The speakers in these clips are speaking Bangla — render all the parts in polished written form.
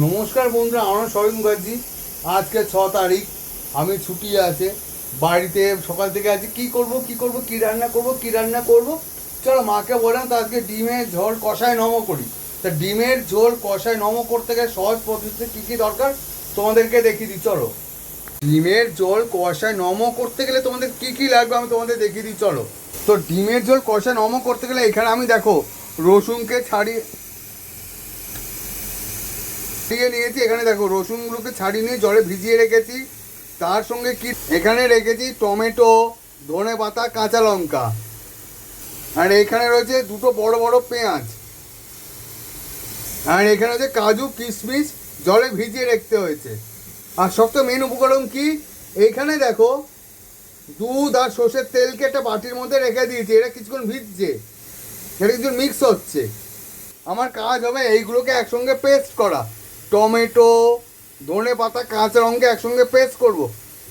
নমস্কার বন্ধুরা, আমার সবাই মুখার্জি। আজকে 6 তারিখ, আমি ছুটি আছে বাড়িতে। সকাল থেকে আজকে কি রান্না করব। চলো মাকে বললাম তো আজকে ডিমের ঝোল কষায় নমো করি। তা ডিমের ঝোল কষায় নমো করতে গেলে সহজ পদ্ধতিতে কী দরকার তোমাদেরকে দেখিয়ে দিই। চলো, ডিমের ঝোল কষায় নমো করতে গেলে তোমাদের কী লাগবে আমি তোমাদের দেখিয়ে দিই। চলো, তো ডিমের ঝোল কষায় নমো করতে গেলে এখানে আমি দেখো রসুনকে ছাড়িয়ে নিয়েছি। এখানে দেখো রসুনগুলোকে ছাড়িয়ে নিয়ে জলে ভিজিয়ে রেখেছি। তার সঙ্গে কি এখানে রেখেছি টমেটো, ধনেপাতা, কাঁচা লঙ্কা, আর এখানে রয়েছে দুটো বড় বড় পেঁয়াজ, আর এখানে রয়েছে কাজু কিশমিশ জলে ভিজিয়ে রাখতে হয়েছে। আর সবথেকে মেন উপকরণ কি, এইখানে দেখো দুধ আর সর্ষের তেলকে একটা বাটির মধ্যে রেখে দিয়েছি। এটা কিছুক্ষণ ভিজছে, এটা কিছুক্ষণ মিক্স হচ্ছে। আমার কাজ হবে এইগুলোকে একসঙ্গে পেস্ট করা। টমেটো, ধনেপাতা, কাঁচা লঙ্কা একসঙ্গে পেস্ট করব।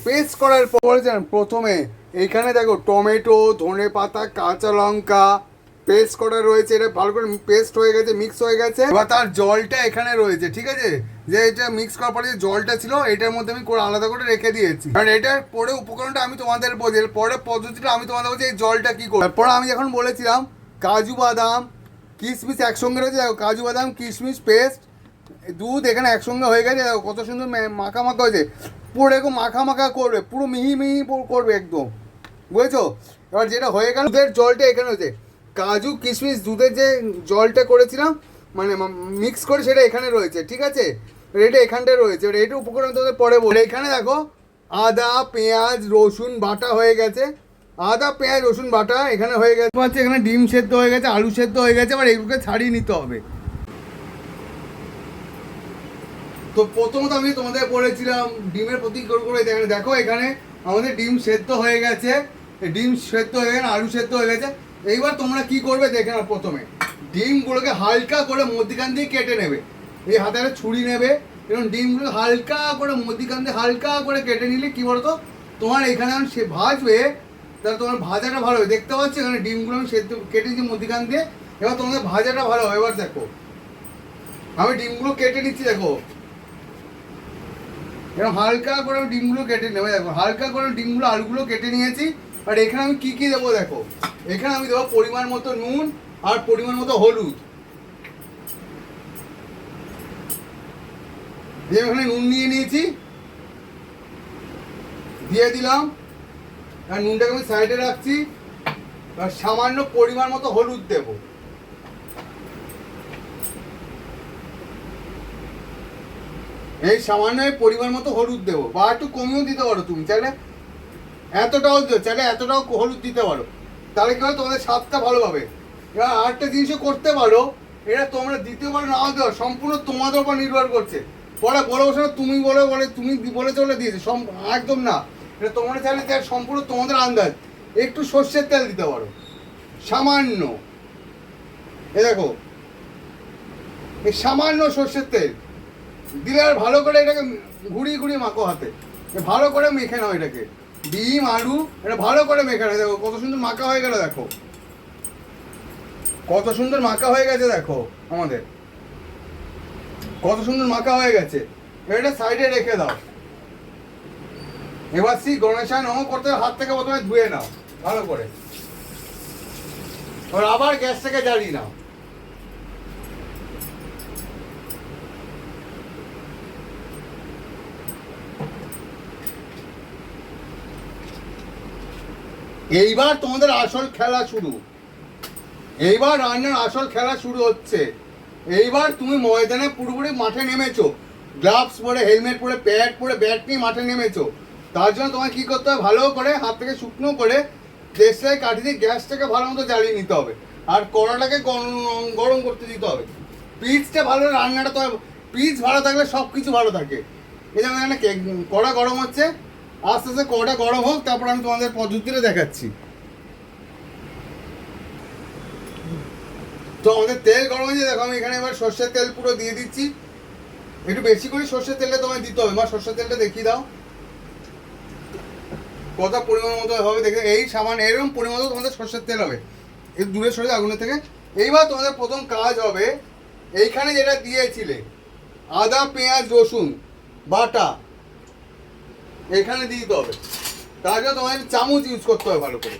পেস্ট করার পরে প্রথমে এইখানে দেখো টমেটো, ধনেপাতা, কাঁচা লঙ্কা পেস্ট করা রয়েছে। এটা ভালো করে পেস্ট হয়ে গেছে, মিক্স হয়ে গেছে। এবার তার জলটা এখানে রয়েছে, ঠিক আছে। যে এটা মিক্স করার পরে যে জলটা ছিল এটার মধ্যে আমি আলাদা করে রেখে দিয়েছি। কারণ এটার পরে উপকরণটা আমি তোমাদের বলছি, পরের পদ্ধতিটা আমি তোমাদের বলছি এই জলটা কী করবো। তারপরে আমি যখন বলেছিলাম কাজু বাদাম কিশমিশ একসঙ্গে রয়েছে, দেখো কাজু বাদাম কিশমিশ পেস্ট, দুধ এখানে একসঙ্গে হয়ে গেছে। দেখো কত সুন্দর মাখা মাখা হয়েছে। পুরো এরকম মাখা মাখা করবে, পুরো মিহি মিহি করবে একদম, বুঝেছো। এবার যেটা হয়ে গেল, দুধের জলটা এখানে হয়েছে। কাজু কিশমিশ দুধের যে জলটা করেছিলাম মানে মিক্স করে, সেটা এখানে রয়েছে, ঠিক আছে। এটা এখানটায় রয়েছে। এবার এটা উপকরণ তোমাদের পরে বলে। এখানে দেখো আদা পেঁয়াজ রসুন বাটা হয়ে গেছে। আদা পেঁয়াজ রসুন বাটা এখানে হয়ে গেছে। এখানে ডিম সেদ্ধ হয়ে গেছে, আলু সেদ্ধ হয়ে গেছে। এবার এগুলোকে ছাড়িয়ে নিতে হবে। তো প্রথমত আমি তোমাদের বলেছিলাম ডিমের প্রতি করে দেখো এখানে আমাদের ডিম সেদ্ধ হয়ে গেছে, ডিম সেদ্ধ হয়ে গেছে, আলু সেদ্ধ হয়ে গেছে। এইবার তোমরা কি করবে দেখে নাও। প্রথমে ডিমগুলোকে হালকা করে মধ্যিখান দিয়ে কেটে নেবে। এই হাতে একটা ছুরি নেবে এবং ডিমগুলো হালকা করে মধ্যিখান দিয়ে হালকা করে কেটে নিলে কি বলতো, তোমার এখানে সে ভাজবে, তাহলে তোমার ভাজাটা ভালো হবে। দেখতে পাচ্ছি এখানে ডিমগুলো আমি সেদ্ধ কেটেছি মধ্যিখান দিয়ে। এবার তোমাদের ভাজাটা ভালো হবে। এবার দেখো আমি ডিমগুলো কেটে নিচ্ছি। দেখো এরকম হালকা করে আমি ডিমগুলো কেটে নেবো। দেখো হালকা করে ডিমগুলো আলুগুলো কেটে নিয়েছি। আর এখানে আমি কী দেবো দেখো, এখানে আমি দেবো পরিমাণ মতো নুন আর পরিমাণ মতো হলুদ। এখানে নুন নিয়ে নিয়েছি, দিয়ে দিলাম। আর নুনটাকে আমি সাইডে রাখছি। আর সামান্য পরিমাণ মতো হলুদ দেবো। এই সামান্য পরিমাণ মতো হলুদ দেবো, বা একটু কমিয়েও দিতে পারো তুমি চাইলে। এতটাও চাইলে এতটাও হলুদ দিতে পারো, তাহলে কি হয় তোমাদের স্বাদটা ভালো পাবে। এবার আরেকটা জিনিসও করতে পারো, এটা তোমরা দিতে পারো নাও দেওয়া, সম্পূর্ণ তোমাদের উপর নির্ভর করছে। পরে বলে বসে তুমি তুমি বলেছো বলে দিয়েছে একদম না। এটা তোমরা চাইলে সম্পূর্ণ তোমাদের আন্দাজ। একটু সর্ষের তেল দিতে পারো সামান্য। এ দেখো এই সামান্য সর্ষের তেল দিলে আর ভালো করে এটাকে ঘুরিয়ে ঘুরিয়ে মাখো হাতে, ভালো করে মেখে নাও এটাকে। ডিম আলু এটা ভালো করে মেখে নাও। দেখো কত সুন্দর মাখা হয়ে গেল, দেখো কত সুন্দর মাখা হয়ে গেছে। দেখো আমাদের কত সুন্দর মাখা হয়ে গেছে। এটা সাইডে রেখে দাও। এবার গণেশায় নমো করতে হাত থেকে প্রথমে ধুয়ে নাও ভালো করে। এবার আবার গ্যাস থেকে জ্বালিয়ে নাও। এইবার তোমাদের আসল খেলা শুরু। এইবার রান্নার আসল খেলা শুরু হচ্ছে। এইবার তুমি ময়দানে পুরোপুরি মাঠে নেমেছো, গ্লাভস পরে হেলমেট পরে প্যাড পরে ব্যাট নিয়ে মাঠে নেমেছো। তার জন্য তোমায় কী করতে হবে, ভালো করে হাত থেকে শুকনো করে দেশটায় কাটিয়ে দিয়ে গ্যাসটাকে ভালো মতো জ্বালিয়ে নিতে হবে। আর কড়াটাকে গরম করতে দিতে হবে। পিচটা ভালো, রান্নাটা তো পিচ ভালো থাকলে সব কিছু ভালো থাকে। এই যেমন এখানে কড়া গরম হচ্ছে, আস্তে আস্তে কড়া গরম হোক, তারপর আমি তোমাদের পদ্ধতিটা দেখাচ্ছি। তো আমাদের তেল গরম হয়েছে, দেখো আমি এখানে এবার সর্ষের তেল পুরো দিয়ে দিচ্ছি। একটু বেশি করে সর্ষের তেলটা তোমায় দিতে হবে। এবার সর্ষের তেলটা দেখিয়ে দাও কত পরিমাণ মতো হবে। দেখে এই সামান্য এরকম পরিমাণ মতো তোমাদের সর্ষের তেল হবে। একটু দূরে সরে আগুনের থেকে। এইবার তোমাদের প্রথম কাজ হবে, এইখানে যেটা দিয়েছিলে আদা পেঁয়াজ রসুন বাটা এখানে দিয়ে দিতে হবে। তার জন্য তোমার চামচ ইউজ করতে হবে ভালো করে।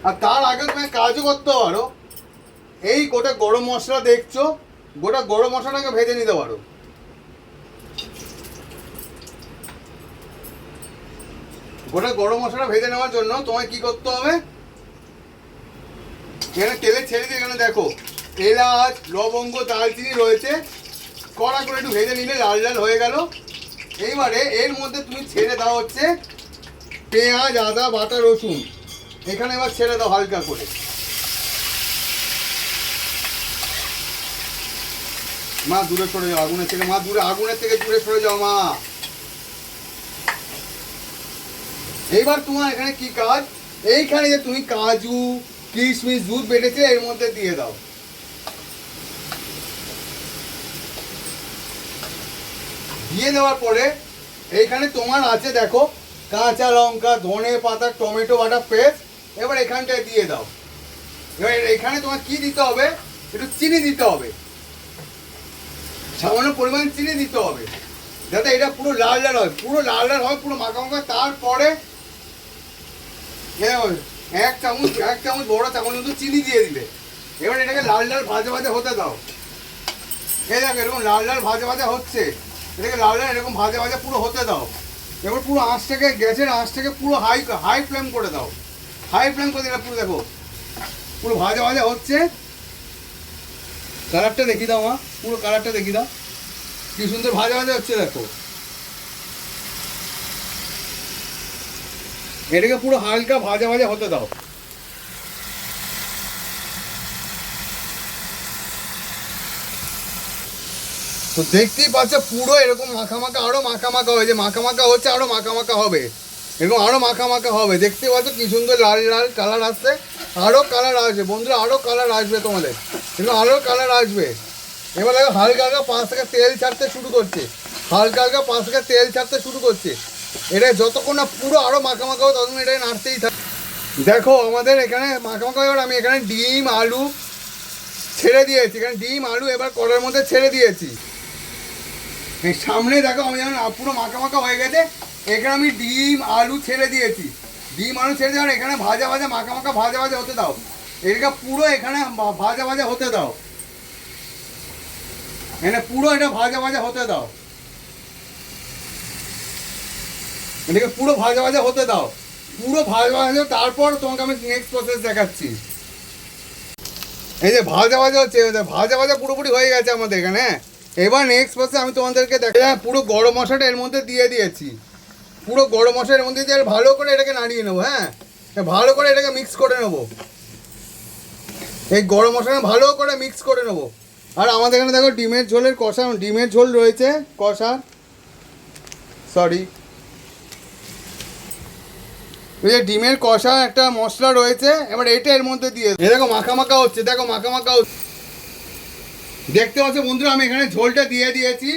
আর তার আগে তুমি কাজও করতে পারো, এই গোটা গরম মশলা দেখছো, গোটা গরম মশলাটাকে ভেজে নিতে পারো। গোটা গরম মশলা ভেজে নেওয়ার জন্য তোমায় কি করতে হবে, এখানে তেলে ছেড়ে দিয়ে এখানে দেখো এলাচ লবঙ্গ দারচিনি রয়েছে, কড়া করে একটু ভেজে নিলে লাল লাল হয়ে গেল। এইবারে এর মধ্যে তুমি ছেড়ে দাও হচ্ছে পেঁয়াজ আদা বাটা রসুন, এখানে এবার ছেড়ে দাও হালকা করে। মা দূরে সরে যাও আগুনের থেকে, মা দূরে আগুনের থেকে দূরে সরে যাও মা। এইবার তোমার এখানে কি কাজ, এইখানে যে তুমি কাজু কিশমিশ দুধ বেটেছে এর মধ্যে দিয়ে দাও। দিয়ে দেওয়ার পরে এইখানে তোমার আছে দেখো কাঁচা লঙ্কা ধনে পাতা টমেটো বাটা পেস্ট, এবার এখানটায় দিয়ে দাও। এবার এখানে তোমার কি দিতে হবে, একটু চিনি দিতে হবে, সামান্য পরিমাণ চিনি দিতে হবে যাতে এটা পুরো লাল লাল হয়, পুরো লাল লাল হয়, পুরো মাখা মাখা। তারপরে এক চামচ বড় চামচ মতো চিনি দিয়ে দিলে। এবার এটাকে লাল লাল ভাজা ভাজা হতে দাও। এই দেখো এরকম লাল লাল ভাজা ভাজা হচ্ছে, এটাকে লাল লাল এরকম ভাজা ভাজা পুরো হতে দাও। এবার পুরো আঁচটাকে গ্যাসের আঁচটাকে পুরো হাই ফ্লেম করে দাও। হাই ফ্লেম করে দিলে পুরো দেখো পুরো ভাজা ভাজা হচ্ছে। কালারটা দেখি দাও মা, পুরো কালারটা দেখি দাও, কি সুন্দর ভাজা ভাজা হচ্ছে দেখো। এটাকে পুরো হালকা ভাজা ভাজা হতে দাও। তো দেখতেই পাচ্ছ পুরো এরকম মাখা মাখা, আরো মাখা মাখা হয়েছে, মাখা মাখা হচ্ছে, আরো মাখা মাখা হবে, এরকম আরো মাখা মাখা হবে। দেখতে পাচ্ছ কি সুন্দর লাল লাল কালার আসছে, আরো কালার আসবে বন্ধুরা, আরো কালার আসবে তোমাদের, এরকম আরো কালার আসবে। এবার দেখো হালকা হালকা পাঁচ থেকে তেল ছাড়তে শুরু করছে, হালকা হালকা পাঁচ থেকে তেল ছাড়তে শুরু করছে। এটা যতক্ষণ না পুরো আরো মাখা মাখা হবে ততক্ষণ এটাকে নাড়তেই থাকে। দেখো আমাদের এখানে মাখা মাখা, এবার আমি এখানে ডিম আলু ছেড়ে দিয়েছি, এখানে ডিম আলু এবার কড়াইয়ের মধ্যে ছেড়ে দিয়েছি। এই সামনে দেখো আমি যেমন পুরো মাখা মাখা হয়ে গেছে, এখানে আমি ডিম আলু ছেড়ে দিয়েছি। ডিম আলু ছেড়ে দেওয়ার এখানে ভাজা ভাজা মাখা মাখা ভাজা ভাজা হতে দাও। এটা পুরো এখানে ভাজা ভাজা হতে দাও, এখানে পুরো এটা ভাজা ভাজা হতে দাও, এটাকে পুরো ভাজা ভাজা হতে দাও, পুরো ভাজা ভাজা। তারপর তোমাকে আমি নেক্সট প্রসেস দেখাচ্ছি। এই যে ভাজা ভাজা হচ্ছে, ভাজা ভাজা পুরোপুরি হয়ে গেছে আমাদের এখানে। এবার নেক্সট প্রসেস আমি তোমাদেরকে দেখা, পুরো গরম মশলাটা এর মধ্যে দিয়ে দিয়েছি, পুরো গরম মশলা এর মধ্যে দিয়ে ভালো করে এটাকে নাড়িয়ে নেবো। হ্যাঁ, ভালো করে এটাকে মিক্স করে নেবো, এই গরম মশলা ভালো করে মিক্স করে নেবো। আর আমাদের এখানে দেখো ডিমের ঝোলের কষা, ডিমের ঝোল রয়েছে কষা, সরি ওই যে ডিমের কষা একটা মশলা রয়েছে। এবার এটা এর মধ্যে দিয়ে দেখো মাখা মাখা হচ্ছে, দেখো মাখা মাখা হচ্ছে, দেখতে পাচ্ছ বন্ধুরা। আমি এখানে ঝোলটা দিয়ে দিয়েছি,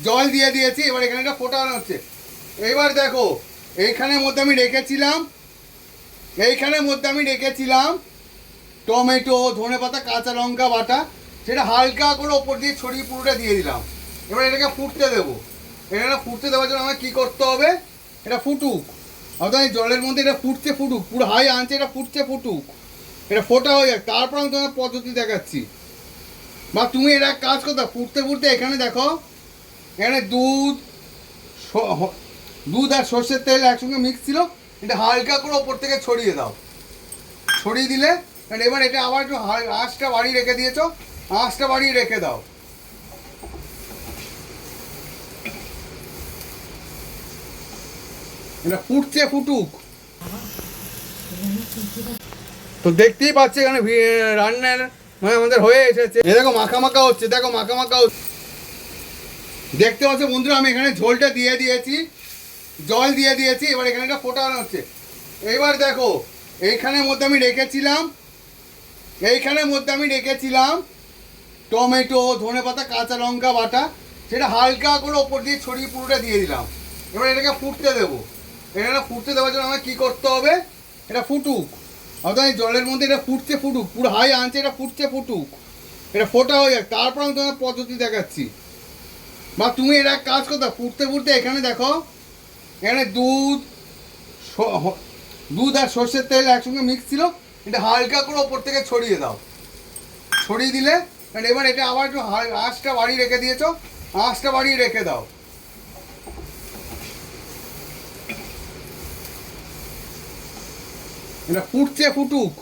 জল দিয়ে দিয়েছি, এবার এখানে একটা ফোটানো হচ্ছে। এবার দেখো এইখানের মধ্যে আমি রেখেছিলাম, এইখানের মধ্যে আমি রেখেছিলাম টমেটো ধনে পাতা কাঁচা লঙ্কা বাটা, সেটা হালকা করে ওপর দিয়ে ছড়িয়ে পুরোটা দিয়ে দিলাম। এবার এটাকে ফুটতে দেবো। এটা ফুটতে দেওয়ার জন্য আমাকে কী করতে হবে, এটা ফুটুক, অর্থাৎ এই জলের মধ্যে এটা ফুটছে, ফুটুক, পুরো হাই আনছে, এটা ফুটছে ফুটুক, এটা ফোটা হয়ে যাক, তারপর আমি তোমার পদ্ধতি দেখাচ্ছি। বা তুমি এটা কাজ করতে ফুটতে ফুটতে এখানে দেখো এখানে দুধ আর সর্ষের তেল একসঙ্গে মিক্স ছিল, এটা হালকা করে ওপর থেকে ছড়িয়ে দাও। ছড়িয়ে দিলে এবার এটা আবার একটু আঁচটা বাড়িয়ে রেখে দিয়েছো, আঁচটা বাড়িয়ে রেখে দাও। এটা ফুটছে ফুটুক। তো দেখতেই পাচ্ছি এখানে রান্নার আমাদের হয়ে এসেছে। এ দেখো মাখা মাখা হচ্ছে, দেখো মাখা মাখা হচ্ছে, দেখতে পাচ্ছ বন্ধুরা। আমি এখানে ঝোলটা দিয়ে দিয়েছি, জল দিয়ে দিয়েছি, এবার এখানে একটা ফোটানো হচ্ছে। এইবার দেখো এইখানের মধ্যে আমি রেখেছিলাম, এইখানের মধ্যে আমি রেখেছিলাম টমেটো ধনে পাতা কাঁচা লঙ্কা বাটা, সেটা হালকা করে ওপর দিয়ে ছড়িয়ে পুরোটা দিয়ে দিলাম। এবার এটাকে ফুটতে দেবো। এটা ফুটতে দেওয়ার জন্য আমাকে কী করতে হবে, এটা ফুটুক, অর্থাৎ জলের মধ্যে এটা ফুটছে ফুটুক, পুরো হাই আনছে, এটা ফুটছে ফুটুক, এটা ফোটা হয়ে যাক, তারপর আমি তোমার পদ্ধতি দেখাচ্ছি। বা তুমি এটা এক কাজ করতে, ফুটতে ফুটতে এখানে দেখো, এখানে দুধ আর সর্ষের তেল একসঙ্গে মিক্স ছিল, এটা হালকা করে ওপর থেকে ছড়িয়ে দাও। ছড়িয়ে দিলে এবার এটা আবার একটু আঁচটা বাড়িয়ে রেখে দিয়েছো, আঁচটা বাড়িয়ে রেখে দাও। এটা ফুটছে, ফুটুক।